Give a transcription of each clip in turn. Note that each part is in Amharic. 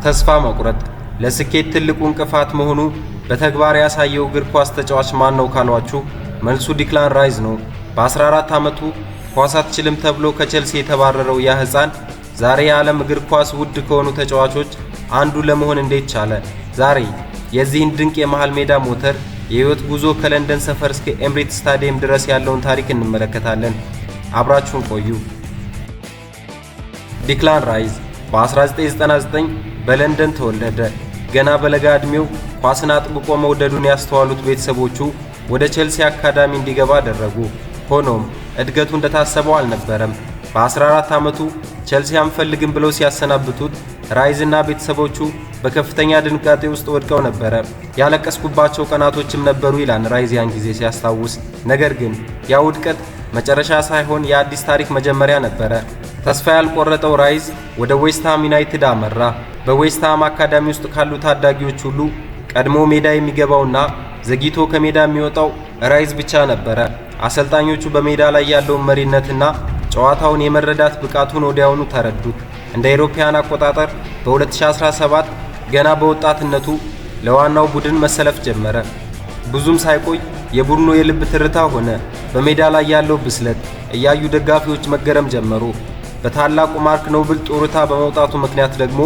ተስፋ መቁረጥ ለስኬት ትልቁ እንቅፋት መሆኑ በተግባር ያሳየው እግር ኳስ ተጫዋች ማን ነው ካሏችሁ መልሱ ዲክላን ራይስ ነው። በ14 ዓመቱ ኳስ አትችልም ተብሎ ከቼልሲ የተባረረው ያ ሕፃን ዛሬ የዓለም እግር ኳስ ውድ ከሆኑ ተጫዋቾች አንዱ ለመሆን እንዴት ቻለ? ዛሬ የዚህን ድንቅ የመሃል ሜዳ ሞተር የህይወት ጉዞ ከለንደን ሰፈር እስከ ኤምሬትስ ስታዲየም ድረስ ያለውን ታሪክ እንመለከታለን። አብራችሁን ቆዩ። ዲክላን ራይስ በ1999 በለንደን ተወለደ። ገና በለጋ ዕድሜው ኳስን አጥብቆ መውደዱን ያስተዋሉት ቤተሰቦቹ ወደ ቼልሲ አካዳሚ እንዲገባ አደረጉ። ሆኖም እድገቱ እንደታሰበው አልነበረም። በ14 ዓመቱ ቼልሲ አንፈልግም ብለው ሲያሰናብቱት ራይስና ቤተሰቦቹ በከፍተኛ ድንጋጤ ውስጥ ወድቀው ነበር። ያለቀስኩባቸው ቀናቶችም ነበሩ ይላል ራይስ ያን ጊዜ ሲያስታውስ። ነገር ግን ያ ውድቀት መጨረሻ ሳይሆን የአዲስ ታሪክ መጀመሪያ ነበረ። ተስፋ ያልቆረጠው ራይስ ወደ ዌስትሃም ዩናይትድ አመራ። በዌስትሃም አካዳሚ ውስጥ ካሉ ታዳጊዎች ሁሉ ቀድሞ ሜዳ የሚገባውና ዘግይቶ ከሜዳ የሚወጣው ራይስ ብቻ ነበረ። አሰልጣኞቹ በሜዳ ላይ ያለውን መሪነትና ጨዋታውን የመረዳት ብቃቱን ወዲያውኑ ተረዱት። እንደ አውሮፓውያን አቆጣጠር በ2017 ገና በወጣትነቱ ለዋናው ቡድን መሰለፍ ጀመረ። ብዙም ሳይቆይ የቡድኑ የልብ ትርታ ሆነ። በሜዳ ላይ ያለው ብስለት እያዩ ደጋፊዎች መገረም ጀመሩ። በታላቁ ማርክ ኖብል ጡረታ በመውጣቱ ምክንያት ደግሞ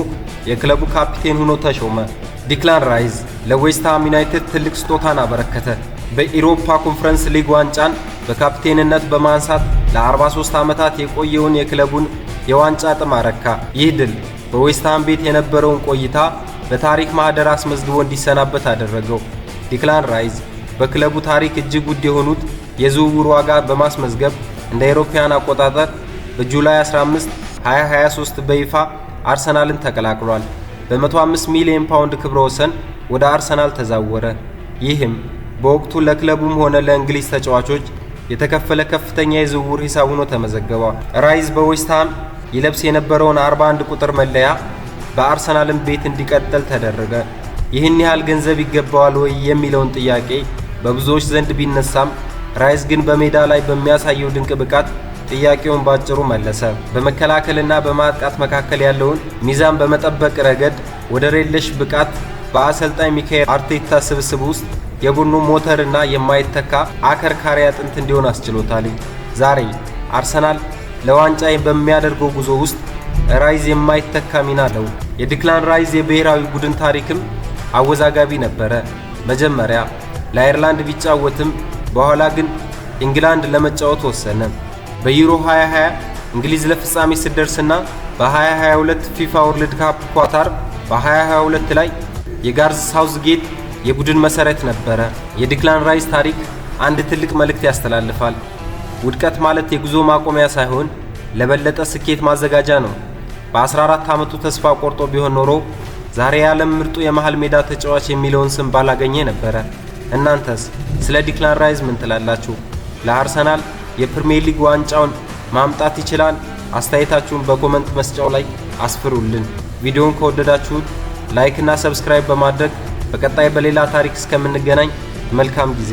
የክለቡ ካፒቴን ሆኖ ተሾመ። ዲክላን ራይስ ለዌስትሃም ዩናይትድ ትልቅ ስጦታን አበረከተ። በኢሮፓ ኮንፈረንስ ሊግ ዋንጫን በካፒቴንነት በማንሳት ለ43 ዓመታት የቆየውን የክለቡን የዋንጫ ጥም አረካ። ይህ ድል በዌስትሃም ቤት የነበረውን ቆይታ በታሪክ ማህደር አስመዝግቦ እንዲሰናበት አደረገው። ዲክላን ራይስ በክለቡ ታሪክ እጅግ ውድ የሆኑት የዝውውር ዋጋ በማስመዝገብ እንደ አውሮፓውያን አቆጣጠር በጁላይ 15 2023 በይፋ አርሰናልን ተቀላቅሏል። በ105 ሚሊዮን ፓውንድ ክብረ ወሰን ወደ አርሰናል ተዛወረ። ይህም በወቅቱ ለክለቡም ሆነ ለእንግሊዝ ተጫዋቾች የተከፈለ ከፍተኛ የዝውውር ሂሳብ ሆኖ ተመዘገበ። ራይስ በዌስትሃም ይለብስ የነበረውን 41 ቁጥር መለያ በአርሰናልም ቤት እንዲቀጥል ተደረገ። ይህን ያህል ገንዘብ ይገባዋል ወይ የሚለውን ጥያቄ በብዙዎች ዘንድ ቢነሳም ራይስ ግን በሜዳ ላይ በሚያሳየው ድንቅ ብቃት ጥያቄውን ባጭሩ መለሰ። በመከላከልና በማጥቃት መካከል ያለውን ሚዛን በመጠበቅ ረገድ ወደር የለሽ ብቃት በአሰልጣኝ ሚካኤል አርቴታ ስብስብ ውስጥ የቡድኑ ሞተርና የማይተካ አከርካሪ አጥንት እንዲሆን አስችሎታል። ዛሬ አርሰናል ለዋንጫ በሚያደርገው ጉዞ ውስጥ ራይስ የማይተካ ሚና አለው። የዲክላን ራይስ የብሔራዊ ቡድን ታሪክም አወዛጋቢ ነበረ። መጀመሪያ ለአየርላንድ ቢጫወትም በኋላ ግን ኢንግላንድ ለመጫወት ወሰነ። በዩሮ 2020 እንግሊዝ ለፍጻሜ ስትደርስና በ2022 ፊፋ ወርልድ ካፕ ኳታር በ2022 ላይ የጋርዝ ሳውዝጌት የቡድን መሰረት ነበረ። የዲክላን ራይስ ታሪክ አንድ ትልቅ መልእክት ያስተላልፋል። ውድቀት ማለት የጉዞ ማቆሚያ ሳይሆን ለበለጠ ስኬት ማዘጋጃ ነው። በ14 ዓመቱ ተስፋ ቆርጦ ቢሆን ኖሮ ዛሬ የዓለም ምርጡ የመሃል ሜዳ ተጫዋች የሚለውን ስም ባላገኘ ነበረ። እናንተስ ስለ ዲክላን ራይስ ምን ትላላችሁ? ለአርሰናል የፕሪሚየር ሊግ ዋንጫውን ማምጣት ይችላል? አስተያየታችሁን በኮመንት መስጫው ላይ አስፍሩልን። ቪዲዮውን ከወደዳችሁት ላይክ እና ሰብስክራይብ በማድረግ በቀጣይ በሌላ ታሪክ እስከምንገናኝ መልካም ጊዜ